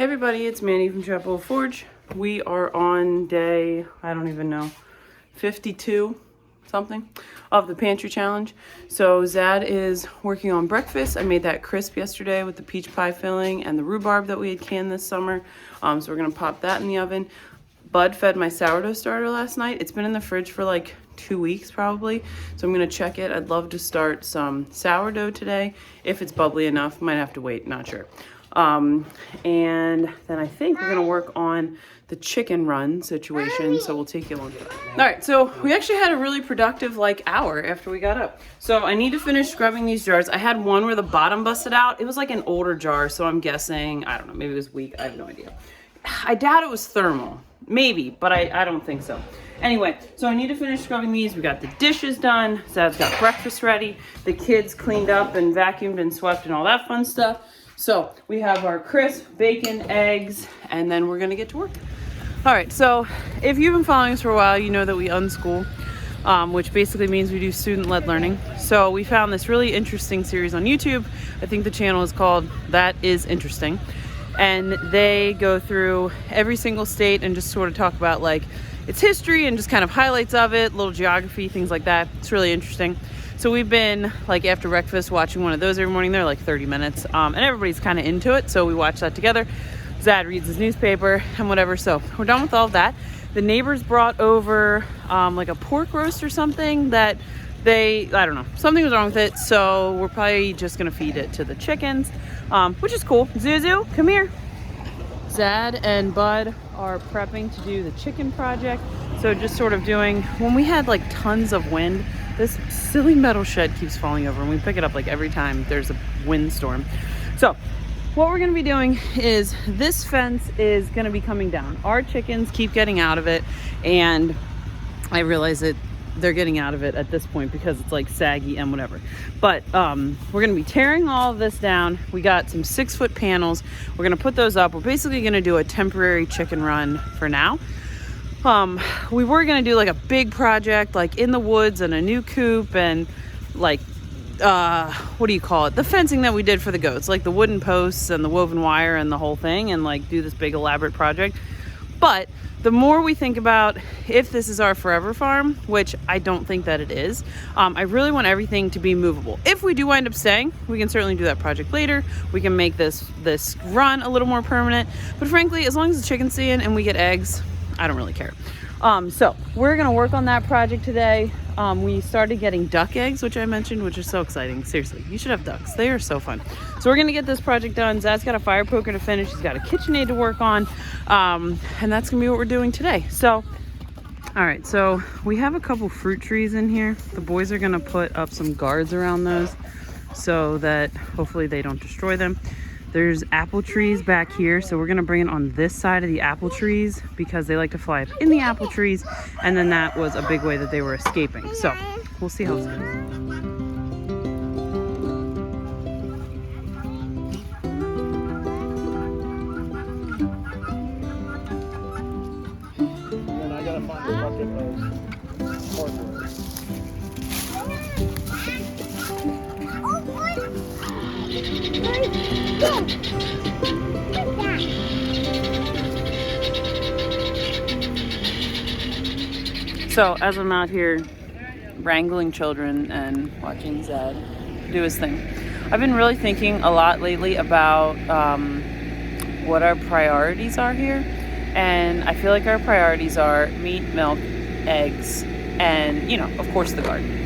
Hey everybody, it's Manny from Chapel Forge. We are on day, I don't even know, 52 something of the Pantry challenge. So Zad is working on breakfast. I made that crisp yesterday with the peach pie filling and the rhubarb that we had canned this summer. So we're gonna pop that in the oven. Bud fed my sourdough starter last night. It's been in the fridge for like 2 weeks probably. So I'm gonna check it. I'd love to start some sourdough today. If it's bubbly enough, might have to wait, not sure. And then I think we're gonna work on the chicken run situation, so we'll take you along for that. All right, so we actually had a really productive hour after we got up. So I need to finish scrubbing these jars. I had one where the bottom busted out. It was like an older jar, so I'm guessing, I don't know, maybe it was weak, I have no idea. I doubt it was thermal, maybe, but I don't think so. Anyway, so I need to finish scrubbing these. We got the dishes done. Zad's got breakfast ready. The kids cleaned up and vacuumed and swept and all that fun stuff. So we have our crisp, bacon, eggs, and then we're gonna get to work. All right, so if you've been following us for a while, you know that we unschool, which basically means we do student-led learning. So we found this really interesting series on YouTube. I think the channel is called That Is Interesting. And they go through every single state and just sort of talk about its history and just kind of highlights of it, little geography, things like that. It's really interesting. So we've been after breakfast watching one of those every morning. They're like 30 minutes and everybody's kind of into it. So we watch that together. Zad reads his newspaper and whatever. So we're done with all of that. The neighbors brought over a pork roast or something that I don't know, something was wrong with it. So we're probably just gonna feed it to the chickens, which is cool. Zuzu, come here. Zad and Bud are prepping to do the chicken project. So just sort of doing, when we had tons of wind, this silly metal shed keeps falling over and we pick it up every time there's a windstorm. So what we're gonna be doing is this fence is gonna be coming down. Our chickens keep getting out of it, and I realize that they're getting out of it at this point because it's saggy and whatever. But we're gonna be tearing all of this down. We got some 6-foot panels. We're gonna put those up. We're basically gonna do a temporary chicken run for now. We were gonna do a big project in the woods and a new coop and what do you call it? The fencing that we did for the goats, the wooden posts and the woven wire and the whole thing, and do this big elaborate project. But the more we think about if this is our forever farm, which I don't think that it is, I really want everything to be movable. If we do wind up staying, we can certainly do that project later. We can make this run a little more permanent. But frankly, as long as the chickens stay in and we get eggs, I don't really care. So we're gonna work on that project today. We started getting duck eggs, which I mentioned, which is so exciting. Seriously, you should have ducks. They are so fun. So we're gonna get this project done. Zad's got a fire poker to finish. He's got a KitchenAid to work on. And that's gonna be what we're doing today. So, all right, so we have a couple fruit trees in here. The boys are gonna put up some guards around those so that hopefully they don't destroy them. There's apple trees back here, so we're gonna bring it on this side of the apple trees because they like to fly up in the apple trees, and then that was a big way that they were escaping. So we'll see how it goes. And I gotta find a bucket of pork roast. So as I'm out here wrangling children and watching Zad do his thing, I've been really thinking a lot lately about what our priorities are here. And I feel like our priorities are meat, milk, eggs, and, of course the garden.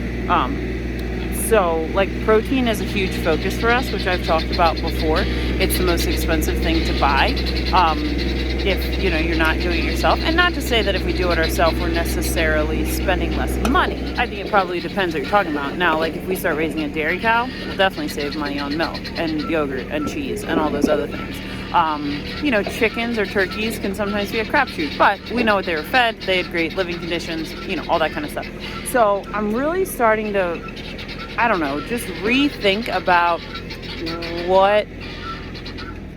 So protein is a huge focus for us, which I've talked about before. It's the most expensive thing to buy if you're not doing it yourself. And not to say that if we do it ourselves, we're necessarily spending less money. I think it probably depends what you're talking about. Now, if we start raising a dairy cow, we'll definitely save money on milk and yogurt and cheese and all those other things. Chickens or turkeys can sometimes be a crapshoot, but we know what they were fed. They had great living conditions, all that kind of stuff. So I'm really starting to, just rethink about what,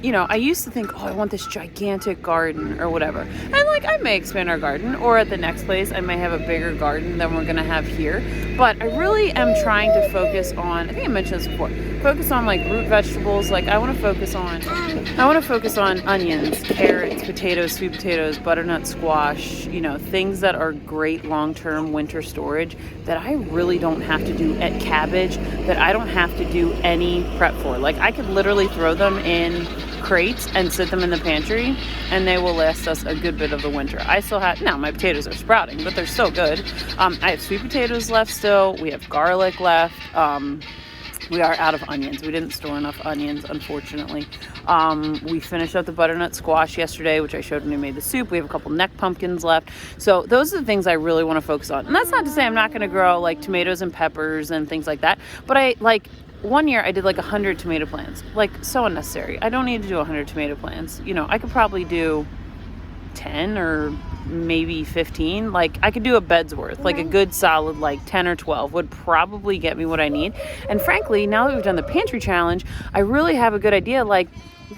I used to think, I want this gigantic garden or whatever. And I may expand our garden, or at the next place, I may have a bigger garden than we're going to have here. But I really am trying to focus on, I think I mentioned this before, but focus on like root vegetables. Like I want to focus on onions, carrots, potatoes, sweet potatoes, butternut squash, you know, things that are great long-term winter storage that I really don't have to do at cabbage, that I don't have to do any prep for. Like I could literally throw them in crates and sit them in the pantry and they will last us a good bit of the winter. I still have, now my potatoes are sprouting, but they're still good. I have sweet potatoes left still. We have garlic left. We are out of onions. We didn't store enough onions, unfortunately. We finished up the butternut squash yesterday, which I showed when we made the soup. We have a couple neck pumpkins left. So those are the things I really want to focus on. And that's not to say I'm not going to grow like tomatoes and peppers and things like that. But I like, one year I did like 100 tomato plants. Like so unnecessary. I don't need to do 100 tomato plants. You know, I could probably do 10 or maybe 15. Like I could do a bed's worth, like a good solid like 10 or 12 would probably get me what I need. And frankly, now that we've done the pantry challenge, I really have a good idea. Like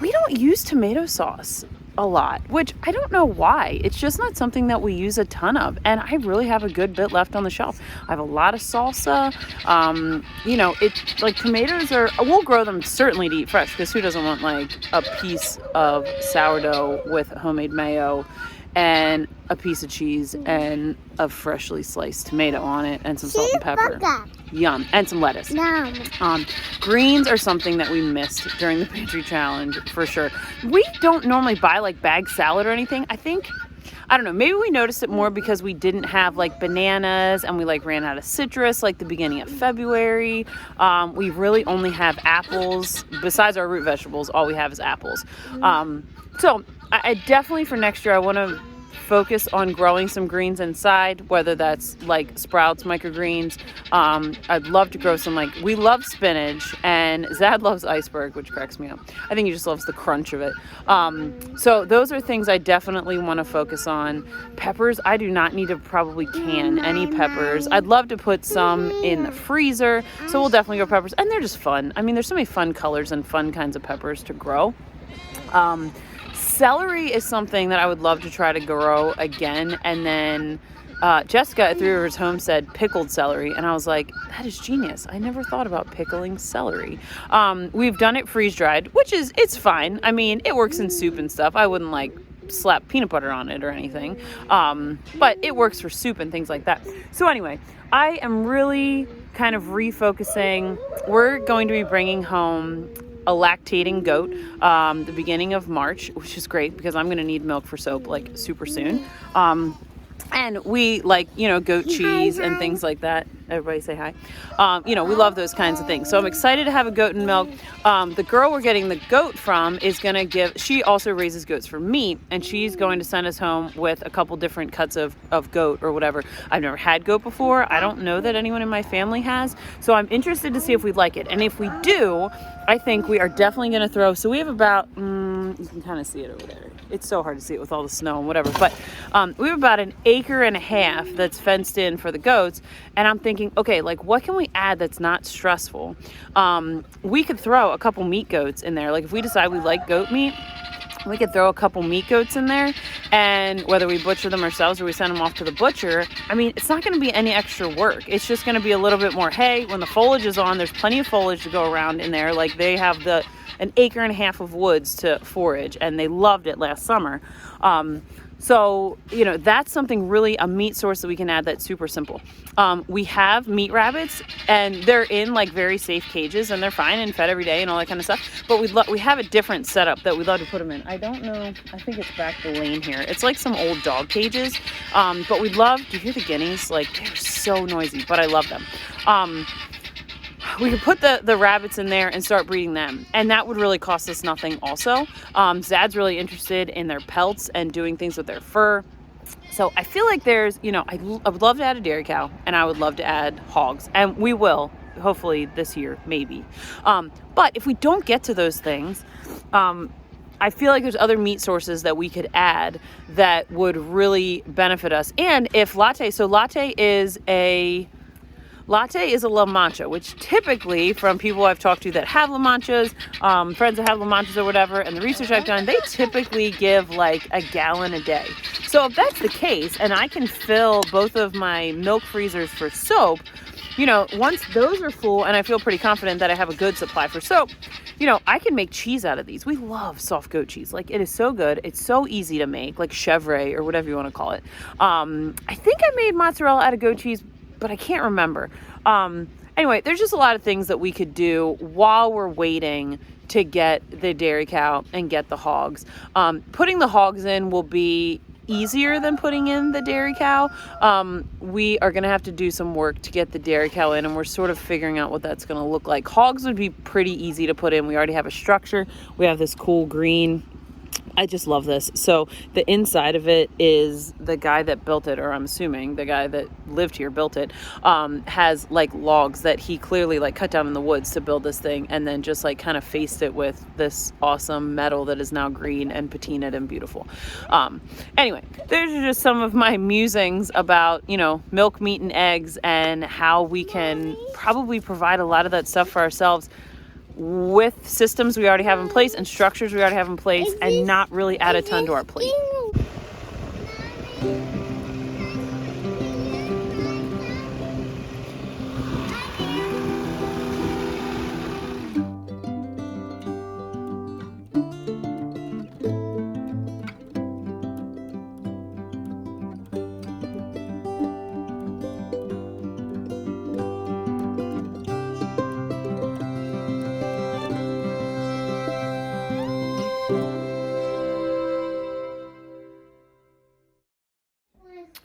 we don't use tomato sauce a lot, which I don't know why. It's just not something that we use a ton of. And I really have a good bit left on the shelf. I have a lot of salsa. You know, it's like tomatoes are, we'll grow them certainly to eat fresh because who doesn't want like a piece of sourdough with homemade mayo and a piece of cheese and a freshly sliced tomato on it and some salt and pepper. Yum. And some lettuce. Yum. Greens are something that we missed during the pantry challenge for sure. We don't normally buy like bagged salad or anything. I don't know, maybe we noticed it more because we didn't have like bananas and we like ran out of citrus like the beginning of February. We really only have apples. Besides our root vegetables, all we have is apples. So I definitely for next year, I want to focus on growing some greens inside, whether that's like sprouts, microgreens. I'd love to grow some, like, we love spinach and Zad loves iceberg, which cracks me up. I think he just loves the crunch of it. So those are things I definitely want to focus on. Peppers, I do not need to probably can any peppers. I'd love to put some in the freezer. So we'll definitely grow peppers and they're just fun. I mean, there's so many fun colors and fun kinds of peppers to grow. Celery is something that I would love to try to grow again. And then Jessica at Three Rivers Homestead pickled celery. And I was like, that is genius. I never thought about pickling celery. We've done it freeze-dried, which is, it's fine. I mean, it works in soup and stuff. I wouldn't like slap peanut butter on it or anything. But it works for soup and things like that. So anyway, I am really kind of refocusing. We're going to be bringing home a lactating goat the beginning of March, which is great because I'm going to need milk for soap like super soon. And we like, you know, goat cheese and things like that. Everybody say hi. You know, we love those kinds of things. So I'm excited to have a goat and milk. The girl we're getting the goat from is going to give, she also raises goats for meat, and she's going to send us home with a couple different cuts of goat or whatever. I've never had goat before. I don't know that anyone in my family has. So I'm interested to see if we like it. And if we do, I think we are definitely going to throw, so we have about, you can kind of see it over there. It's so hard to see it with all the snow and whatever, but we have about 1.5 acres that's fenced in for the goats. And I'm thinking, okay, like what can we add that's not stressful? We could throw a couple meat goats in there. Like if we decide we like goat meat, we could throw a couple meat goats in there, and whether we butcher them ourselves or we send them off to the butcher, I mean, it's not going to be any extra work. It's just going to be a little bit more hay. When the foliage is on, there's plenty of foliage to go around in there. Like they have 1.5 acres of woods to forage, and they loved it last summer. So, you know, that's something really, a meat source that we can add that's super simple. We have meat rabbits, and they're in like very safe cages, and they're fine and fed every day and all that kind of stuff. But we have a different setup that we'd love to put them in. I don't know. I think it's back the lane here. It's like some old dog cages. But we'd love, do you hear the guineas? Like they're so noisy, but I love them. We could put the rabbits in there and start breeding them. And that would really cost us nothing also. Zad's really interested in their pelts and doing things with their fur. So I feel like there's, you know, I would love to add a dairy cow, and I would love to add hogs. And we will, hopefully this year, maybe. But if we don't get to those things, I feel like there's other meat sources that we could add that would really benefit us. And if Latte is a La Mancha, which typically from people I've talked to that have La Manchas, friends that have La Manchas or whatever, and the research I've done, they typically give like 1 gallon a day. So if that's the case, and I can fill both of my milk freezers for soap, you know, once those are full and I feel pretty confident that I have a good supply for soap, you know, I can make cheese out of these. We love soft goat cheese. Like, it is so good. It's so easy to make, like chèvre or whatever you want to call it. I think I made mozzarella out of goat cheese, but I can't remember. Anyway, there's just a lot of things that we could do while we're waiting to get the dairy cow and get the hogs. Putting the hogs in will be easier than putting in the dairy cow. We are going to have to do some work to get the dairy cow in, and we're sort of figuring out what that's going to look like. Hogs would be pretty easy to put in. We already have a structure. We have this cool green. I just love this. So the inside of it is the guy that built it, or I'm assuming the guy that lived here built it, has like logs that he clearly like cut down in the woods to build this thing, and then just like kind of faced it with this awesome metal that is now green and patinaed and beautiful. Anyway, there's just some of my musings about, you know, milk, meat, and eggs, and how we can probably provide a lot of that stuff for ourselves with systems we already have in place and structures we already have in place, and not really add a ton to our plate.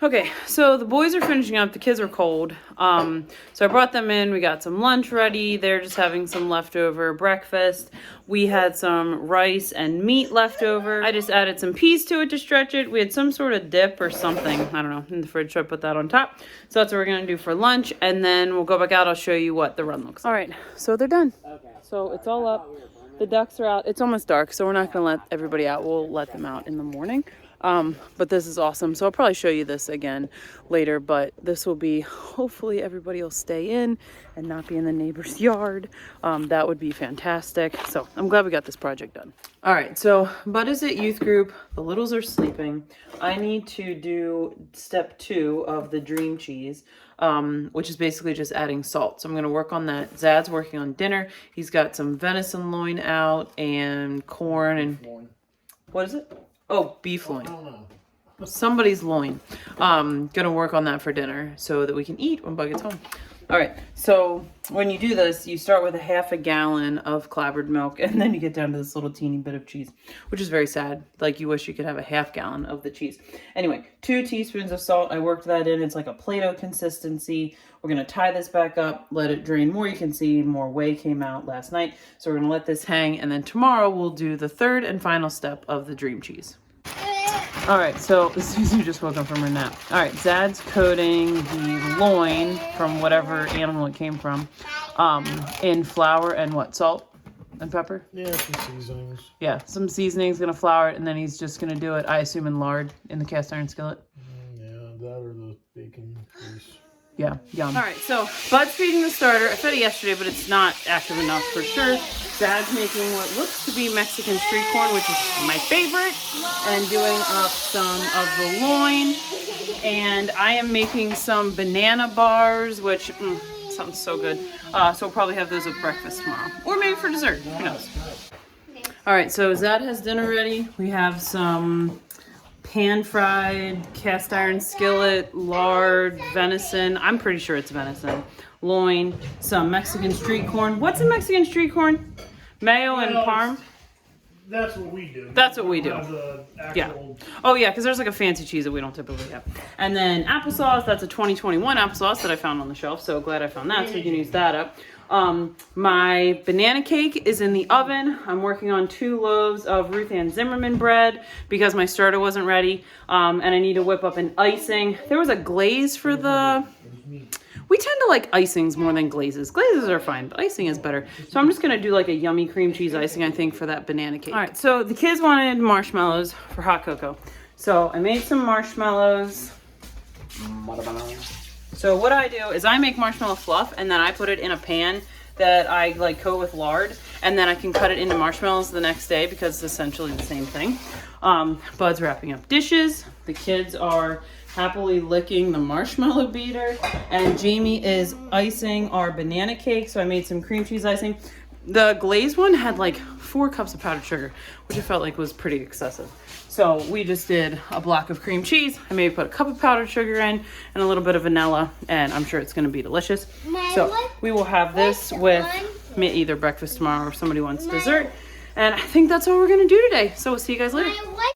Okay, so the boys are finishing up. The kids are cold. So I brought them in. We got some lunch ready. They're just having some leftover breakfast. We had some rice and meat left over. I just added some peas to it to stretch it. We had some sort of dip or something, I don't know, in the fridge, so I put that on top. So that's what we're gonna do for lunch, and then we'll go back out. I'll show you what the run looks like. All right, so they're done. So it's all up. The ducks are out. It's almost dark, so we're not gonna let everybody out. We'll let them out in the morning. But this is awesome. So I'll probably show you this again later, but this will be, hopefully everybody will stay in and not be in the neighbor's yard. That would be fantastic. So I'm glad we got this project done. All right. So Bud is at youth group. The littles are sleeping. I need to do step 2 of the dream cheese, which is basically just adding salt. So I'm going to work on that. Zad's working on dinner. He's got some venison loin out and corn and what is it? Oh, beef loin. Somebody's loin. Gonna work on that for dinner so that we can eat when Bud gets home. All right, so when you do this, you start with a half a gallon of clabbered milk, and then you get down to this little teeny bit of cheese, which is very sad. Like, you wish you could have a half gallon of the cheese. Anyway, 2 teaspoons of salt. I worked that in. It's like a Play-Doh consistency. We're gonna tie this back up, let it drain more. You can see more whey came out last night. So we're gonna let this hang, and then tomorrow we'll do the 3rd and final step of the dream cheese. All right, so Susie just woke up from her nap. All right, Zad's coating the loin from whatever animal it came from in flour and what, salt and pepper? Yeah, some seasonings. Yeah, some seasonings, gonna flour it, and then he's just gonna do it, I assume, in lard in the cast iron skillet. Yeah, that or the bacon grease. Yeah, yum. All right, so Bud's feeding the starter. I fed it yesterday, but it's not active enough for sure. Dad's making what looks to be Mexican street corn, which is my favorite, and doing up some of the loin. And I am making some banana bars, which sounds so good. So we'll probably have those at breakfast tomorrow, or maybe for dessert. Who knows? All right, so Zad has dinner ready. We have some pan-fried cast iron skillet, lard, venison. I'm pretty sure it's venison. Loin, some Mexican street corn. What's in Mexican street corn? Mayo and parm? That's what we do. That's what we do. Yeah. Oh yeah, because there's like a fancy cheese that we don't typically have. And then applesauce, that's a 2021 applesauce that I found on the shelf. So glad I found that, so we can use that up. My banana cake is in the oven. I'm working on 2 loaves of Ruth Ann Zimmerman bread because my starter wasn't ready. And I need to whip up an icing. There was a glaze for the... We tend to like icings more than glazes. Glazes are fine, but icing is better. So I'm just gonna do like a yummy cream cheese icing, I think, for that banana cake. All right, so the kids wanted marshmallows for hot cocoa. So I made some marshmallows. So what I do is I make marshmallow fluff, and then I put it in a pan that I like coat with lard, and then I can cut it into marshmallows the next day because it's essentially the same thing. Bud's wrapping up dishes. The kids are happily licking the marshmallow beater, and Jamie is icing our banana cake. So I made some cream cheese icing. The glazed one had like 4 cups of powdered sugar, which I felt like was pretty excessive. So we just did a block of cream cheese. I maybe put a cup of powdered sugar in and a little bit of vanilla, and I'm sure it's gonna be delicious. So we will have this with either breakfast tomorrow or if somebody wants dessert. And I think that's all we're gonna do today. So we'll see you guys later.